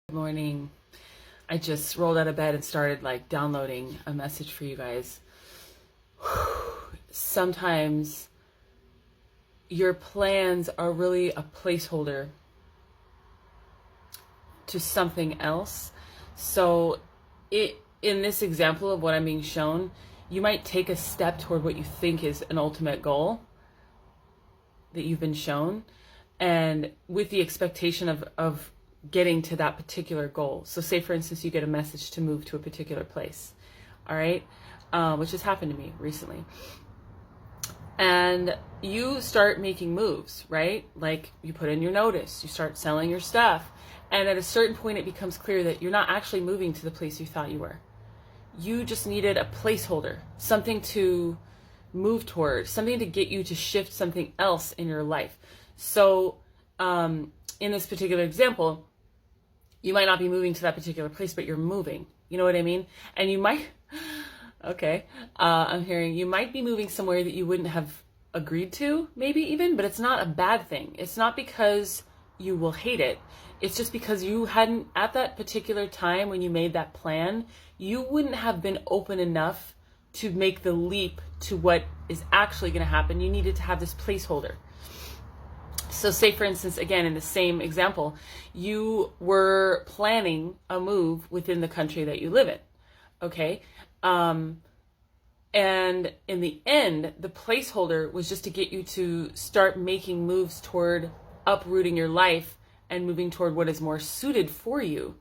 Good morning. I just rolled out of bed and started downloading a message for you guys. Sometimes your plans are really a placeholder to something else. So in this example of what I'm being shown, you might take a step toward what you think is an ultimate goal that you've been shown, and with the expectation of getting to that particular goal. So say, for instance, you get a message to move to a particular place, all right, which has happened to me recently. And you start making moves, right? Like you put in your notice, you start selling your stuff. And at a certain point, it becomes clear that you're not actually moving to the place you thought you were. You just needed a placeholder, something to move toward, something to get you to shift something else in your life. So in this particular example, you might not be moving to that particular place, but you're moving. You know what I mean? And you might, okay, I'm hearing you might be moving somewhere that you wouldn't have agreed to, maybe even, but it's not a bad thing. It's not because you will hate it. It's just because you hadn't, at that particular time when you made that plan, you wouldn't have been open enough to make the leap to what is actually going to happen. You needed to have this placeholder. So say, for instance, again, in the same example, you were planning a move within the country that you live in, okay? And in the end, the placeholder was just to get you to start making moves toward uprooting your life and moving toward what is more suited for you.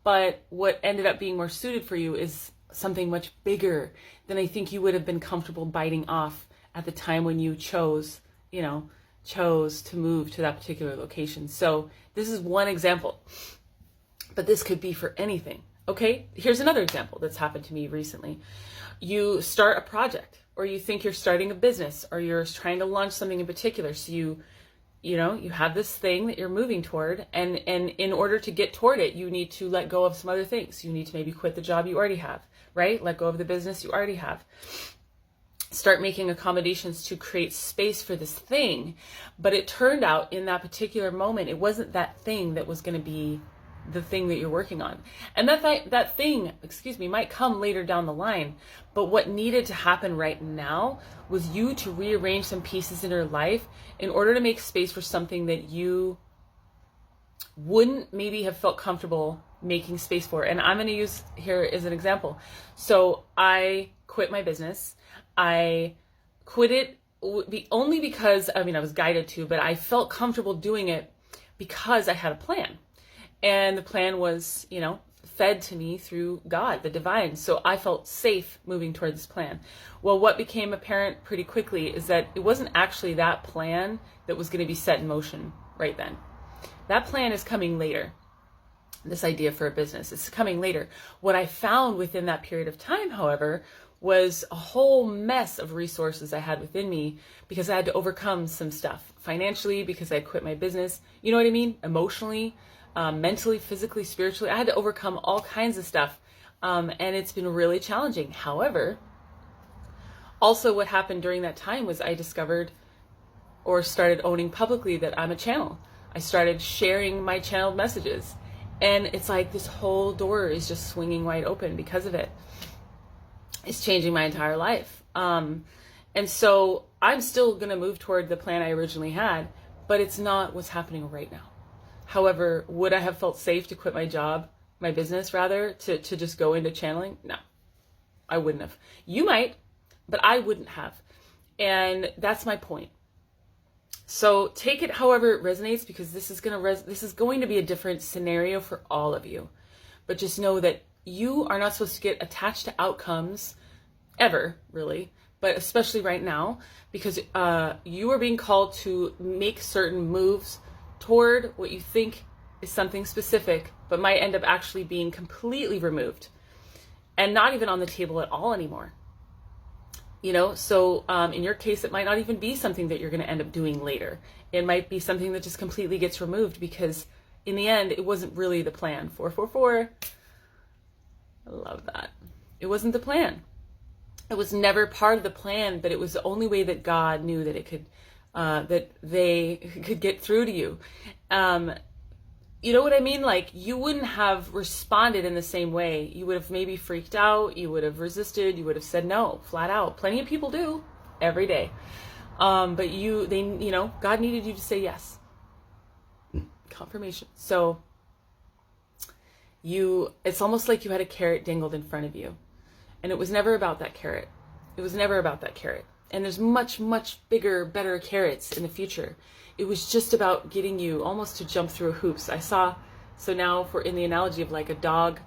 But what ended up being more suited for you is something much bigger than I think you would have been comfortable biting off at the time when you chose to move to that particular location. So this is one example, but this could be for anything. Okay, here's another example that's happened to me recently. You start a project, or you think you're starting a business, or you're trying to launch something in particular. So you have this thing that you're moving toward, and in order to get toward it, you need to let go of some other things. You need to maybe quit the job you already have, right? Let go of the business you already have. Start making accommodations to create space for this thing. But it turned out in that particular moment, it wasn't that thing that was going to be the thing that you're working on. And that thing, might come later down the line. But what needed to happen right now was you to rearrange some pieces in your life in order to make space for something that you wouldn't maybe have felt comfortable making space for. And I'm going to use here as an example. So I quit my business. I quit it only because, I was guided to, but I felt comfortable doing it because I had a plan. And the plan was, fed to me through God, the divine. So I felt safe moving toward this plan. Well, what became apparent pretty quickly is that it wasn't actually that plan that was going to be set in motion right then. That plan is coming later. This idea for a business is coming later. What I found within that period of time, however, was a whole mess of resources I had within me because I had to overcome some stuff financially because I had quit my business. You know what I mean? Emotionally, mentally, physically, spiritually. I had to overcome all kinds of stuff. And it's been really challenging. However, also what happened during that time was I discovered or started owning publicly that I'm a channel. I started sharing my channeled messages. And it's like this whole door is just swinging wide open because of it. It's changing my entire life. And so I'm still going to move toward the plan I originally had, but it's not what's happening right now. However, would I have felt safe to quit my job, my business rather, to just go into channeling? No, I wouldn't have. You might, but I wouldn't have. And that's my point. So take it however it resonates, because this is going to be a different scenario for all of you. But just know that you are not supposed to get attached to outcomes ever, really, but especially right now, because you are being called to make certain moves toward what you think is something specific, but might end up actually being completely removed and not even on the table at all anymore. So in your case, it might not even be something that you're going to end up doing later. It might be something that just completely gets removed because in the end, it wasn't really the plan. 444. I love that. It wasn't the plan. It was never part of the plan, but it was the only way that God knew that it could, that they could get through to you. you know what I mean? Like, you wouldn't have responded in the same way. You would have maybe freaked out. You would have resisted. You would have said no, flat out. Plenty of people do every day. But God needed you to say yes. Confirmation. So it's almost like you had a carrot dangled in front of you. And it was never about that carrot. It was never about that carrot. And there's much, much bigger, better carrots in the future. It was just about getting you almost to jump through hoops. So now if we're in the analogy of like a dog,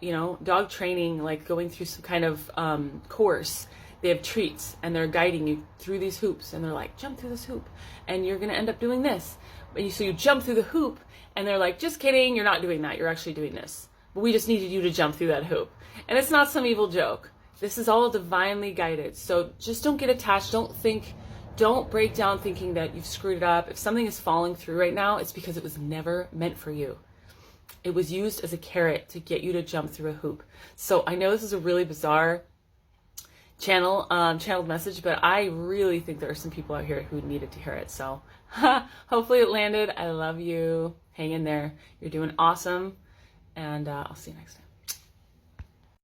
dog training, like going through some kind of course, they have treats and they're guiding you through these hoops and they're like, jump through this hoop and you're going to end up doing this. So you jump through the hoop and they're like, just kidding, you're not doing that. You're actually doing this. But we just needed you to jump through that hoop. And it's not some evil joke. This is all divinely guided. So just don't get attached. Don't break down thinking that you've screwed it up. If something is falling through right now, it's because it was never meant for you. It was used as a carrot to get you to jump through a hoop. So I know this is a really bizarre channeled message, but I really think there are some people out here who needed to hear it. So hopefully it landed. I love you. Hang in there. You're doing awesome. And I'll see you next time.